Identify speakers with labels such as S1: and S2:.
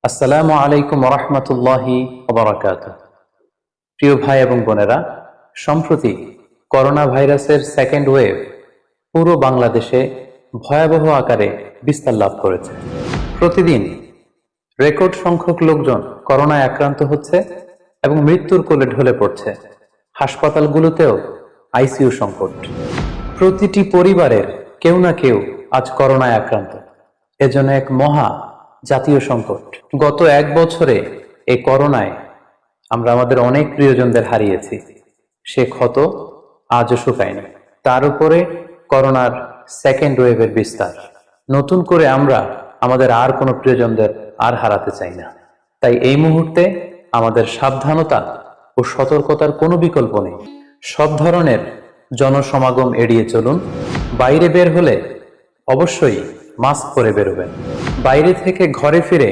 S1: আসসালামু আলাইকুম ওয়া রাহমাতুল্লাহি ওয়া বারাকাতুহু। প্রিয় ভাই এবং বোনেরা, সম্প্রতি করোনা ভাইরাসের সেকেন্ড ওয়েভ পুরো বাংলাদেশে ভয়াবহ আকারে বিস্তার লাভ করেছে। প্রতিদিন রেকর্ড সংখ্যক লোকজন করোনায় আক্রান্ত হচ্ছে এবং মৃত্যুর কোলে ঢলে পড়ছে। হাসপাতালগুলোতেও আইসিইউ সংকট। প্রতিটি পরিবারের কেউ না কেউ আজ করোনায় আক্রান্ত। এজন্য এক মহা জাতীয় সংকট। গত এক বছরে এই করোনায় আমরা আমাদের অনেক প্রিয়জনদের হারিয়েছি। সে ক্ষত আজও শুকায়নি। তার উপরে করোনার সেকেন্ড ওয়েভের বিস্তার। নতুন করে আমরা আমাদের আর কোনো প্রিয়জনদের আর হারাতে চাই না। তাই এই মুহূর্তে আমাদের সাবধানতা ও সতর্কতার কোনো বিকল্প নেই। সব ধরনের জনসমাগম এড়িয়ে চলুন। বাইরে বের হলে অবশ্যই মাস্ক পরে বেরোবেন। বাইরে থেকে ঘরে ফিরে